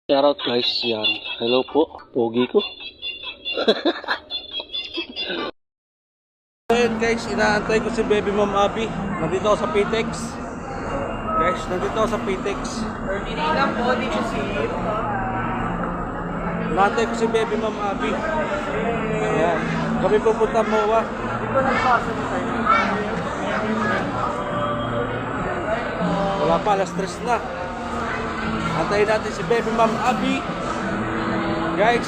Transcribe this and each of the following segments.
Shoutout guys, yan. Hello po, pogi ko. Ayun guys, inaantay ko si Baby Mom Abby. Nandito ako sa PTEX. Guys, nandito ako sa PTEX. Tinilang po, di ko si Inaantay ko si Baby Mom Abby. Ayan. Kami pupunta MOA. Di ko nagpasa mo tayo. Wala pa, alas 3 na. Antayin natin si Baby Mom Abby. Guys.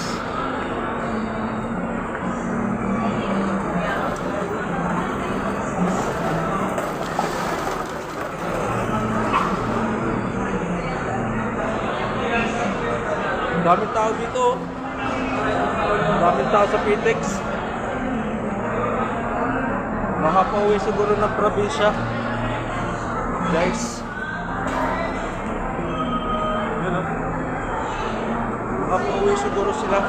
Daming tao dito. Daming tao sa PTEX. Makapauwi siguro ng probinsya. Guys. Makapauwi siguro sila.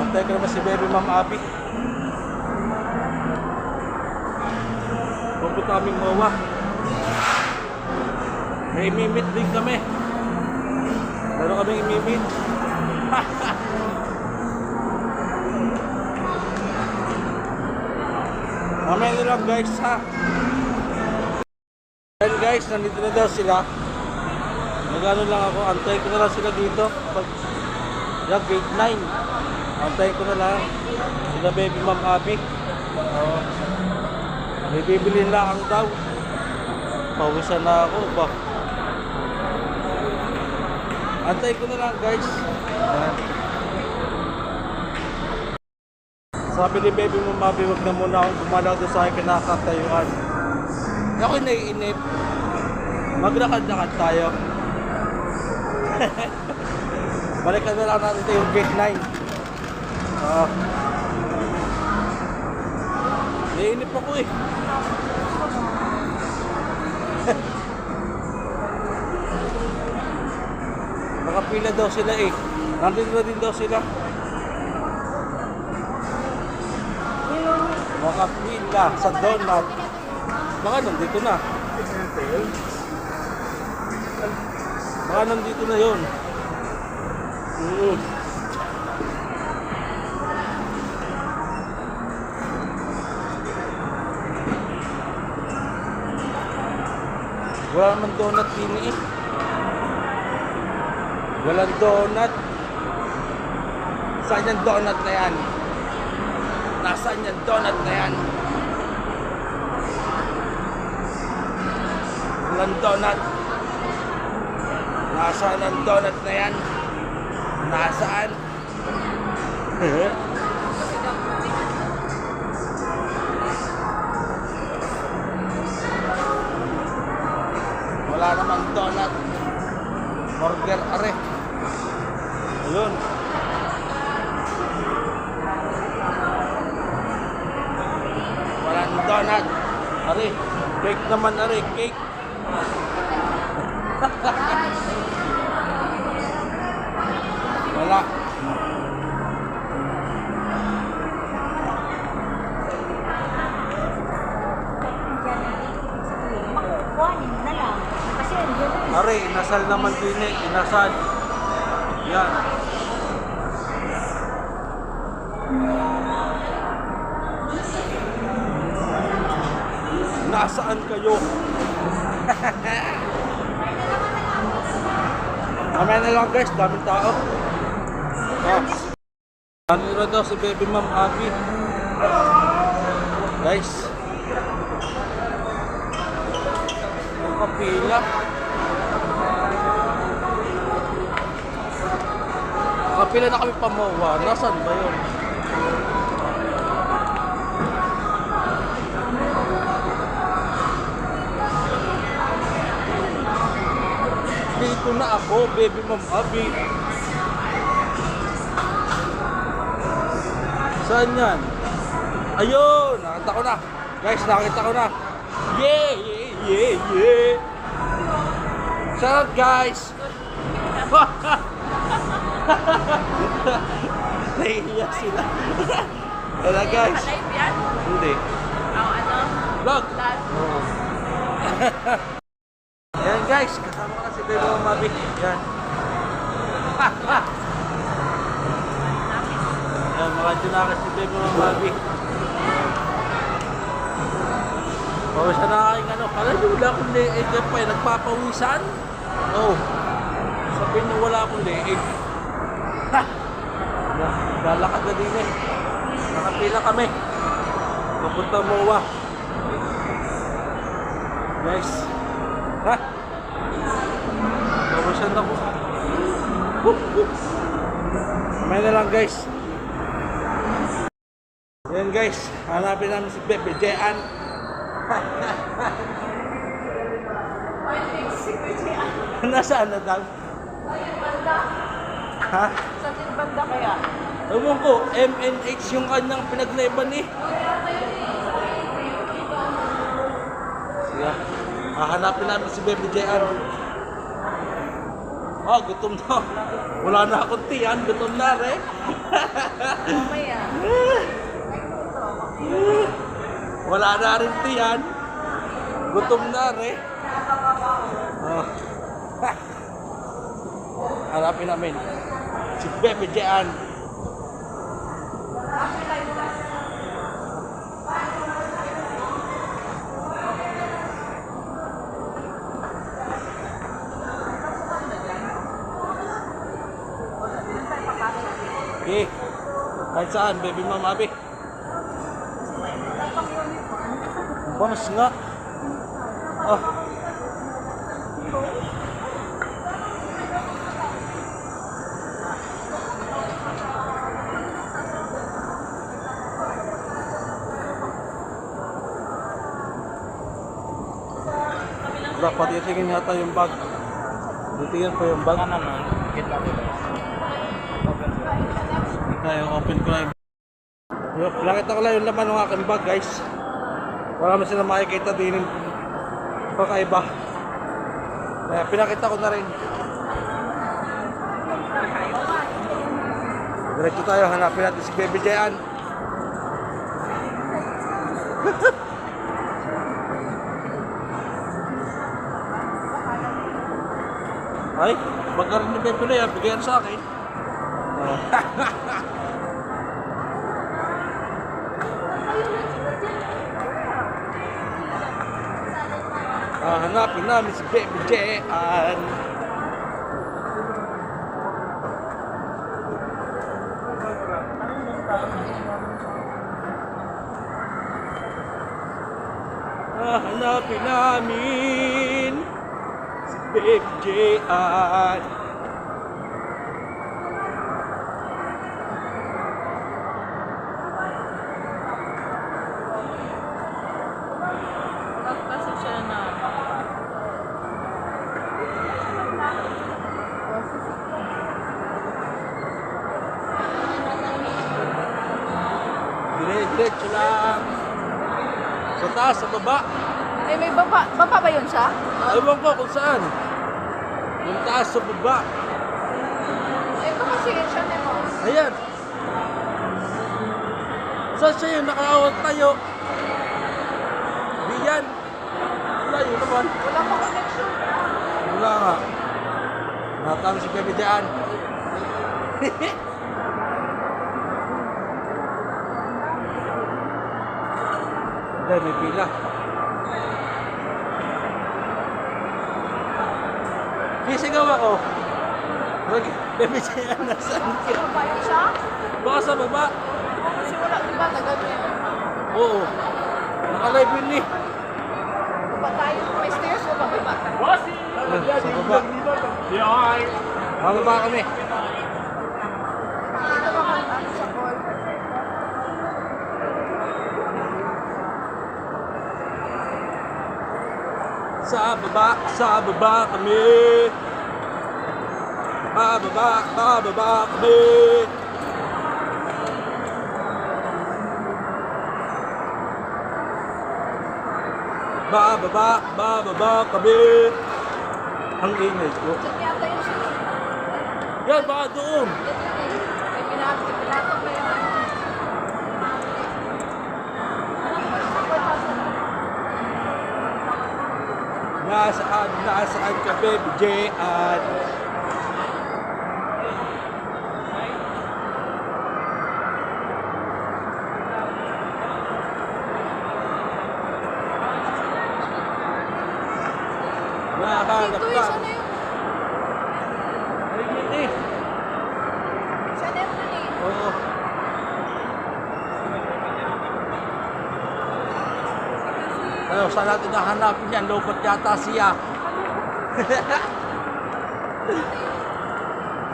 Antay ko naman si Baby Mom Abby. Pupunta kaming MOA. May imimit din kami. Meron kaming imimit. Mamaya na lang guys ha. And guys, nandito na daw sila. Nagano lang ako, antayin ko na lang sila dito. Pag yung gate 9. Antayin ko na lang sila Baby Mom Abby. May bibili lang daw. Pawisan na ako ba? Antay ko na lang guys. Ayan. Sabi ni Baby Mom Abby, wag na muna akong gumalaw doon sa akin kinakatayuan. Ako'y naiinip. Maglakad-lakad tayo. Balikan na lang natin ito yung gate 9. Naiinip ako eh. Nakapila daw sila eh. Nandito na din daw sila. Nakapila sa donut. Baka nandito na. Baka nandito na yun. Wala naman donut din eh. Walang donut. Saan yung donut na yan? Nasaan yung donut na yan? Walang donut. Nasaan ang donut na yan? Nasaan? Wala namang donut. Burger are. Ayun. Walang donut. Are. Cake naman are. Cake. Wala. Are, inasal naman din eh. Inasal. Yan. Nasaan kayo? Mamaya na lang guys, daming tao. Nandito daw si Baby Mom Abby. Guys. Kapila. Kapila na kami pa MOA. Nasaan ba yun? Dito na ako, Baby Mom Abby. Saan yan? Ayun! Nakita ko na. Guys, nakita ko na. Yeah! Yeah! Yeah! Yeah! Shout out guys! Nahihiya sila. Wala guys. Live yan? Hindi. Ano? Vlog! Vlog? Ayan guys, kasama ko na si Bebe Mamabi. Yan. Yan, mga tinakas si Bebe Mamabi. Pawisan na aking ano. Kala nyo wala akong leeg. Yan pa nagpapawisan. Oo. Sabihin nyo wala akong leeg. Ha! Lalakad na din eh. Nakapila kami. Papunta MOA. Guys. Ha? Pawisan ako. May na lang guys. Yan guys. Hanapin namin si Bebe Jean. Nasaan na daw? Ha? Sa banda kaya? Ewan ko, MNH yung kanyang pinagleban eh. Sige, hahanapin namin si Bebe Jean. Oh, gutom na. Wala na akong tiyan, gutom na rin. Mamaya. Wala na rin tiyan. Gutom na rin. Oh. Hanapin namin si Bebe Jean. Okay. Kahit saan, Bebe Mamabi. Bonus nga. Oh. Wala, patitingin yata yung bag. Titingin pa yung bag. Kaya open ko lang. Nakita ko lang yung laman ng aking bag guys. Wala man sila makikita din yung kakaiba. Kaya pinakita ko na rin. Diretso tayo, hanapin natin si Bebe Jean. Ay, baga rin ni Bebe na yan, bigyan sa akin. Hanapin namin si Bebe Jean. Hanapin namin si Bebe Jean. Kasi siya na. Diretso lang. Sa taas, sa baba. Ay, may baba. Baba ba yun siya? Ewan ko kung saan. Yung taas sa baba. Eh, baka siya na mo. Ayan. Saan siya yung nakaawat tayo? Diyan. Layo naman. Wala pa connection. Wala nga. Natang si Bebe Jean. Dahil may pila. Sisigaw ako. Bebe Jean, nasaan ka? Baba yun siya? Baka sa baba. Kasi wala, di ba? Tagad yun. Oo. Naka-live yun eh. Baba tayo. May stairs o bababa tayo? Sa baba. Bababa kami. Dito ba ano sa call? Sa baba kami. Bababa kami. Bababa kami. Ang ingay ko. Diyan yata yun siya. Yan, baka doon. Ay, pinatog ba yun? Nasaan ka, Baby J-An? Nakahanap Dito, ka. isa na yun. Ayun eh. Isa na yun eh. Oo. Ano, saan natin nahanapin yan? Lobot yata siya.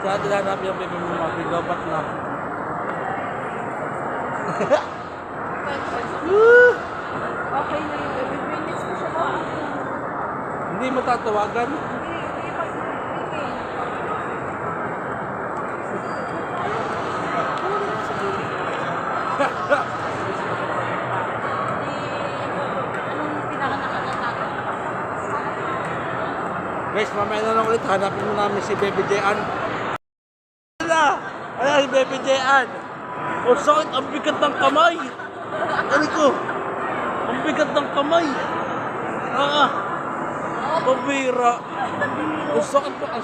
Saan natin nahanapin yung baby mo mga lobot na? Okay na yun. 11 minutes ko siya ba? Hindi mo tatawagan? Hindi pa siguro. Anong pinaka-nakaganda natin? Guys, mamaya na lang ulit. Hanapin mo namin si Baby J-An. Ayan si Baby J-An. O sakit, ang bigat ng kamay. Ano ko? Ang bigat ng kamay. Pabira. Ang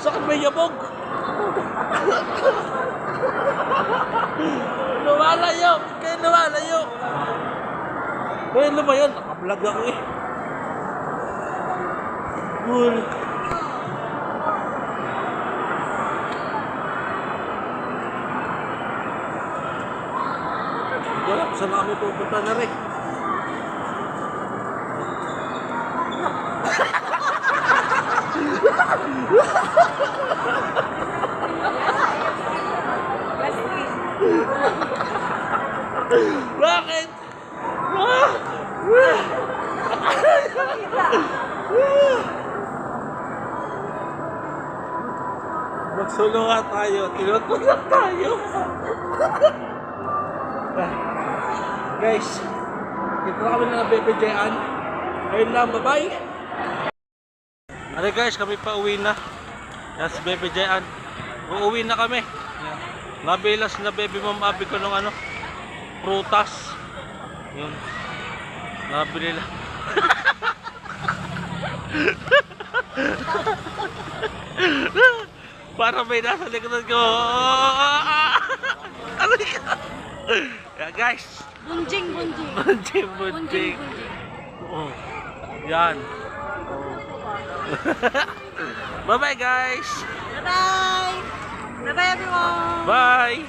sakit may yabog. Lumalayo. Kaya lumalayo. Kaya ano ba yun? Nakablog ako eh. Cool. Wala, saan na kami pupunta na rin? Bakit? Magsulungan tayo. Tinutulak tayo. Guys, dito na kami na Baby J-An. Ayun lang, bye-bye. Ano guys, kami pa uwi na. Yan si Baby J-An. Uuwi na kami. Yan. Nabilas na baby mom abi ko ng ano, prutas. Yun. Nabili lang. Para may nasa likodan ko. Ano ka? Yeah, guys. Bunjing. Bunjing. Oh. Yan. Oh. Bye-bye guys. Bye-bye! Bye-bye everyone! Bye.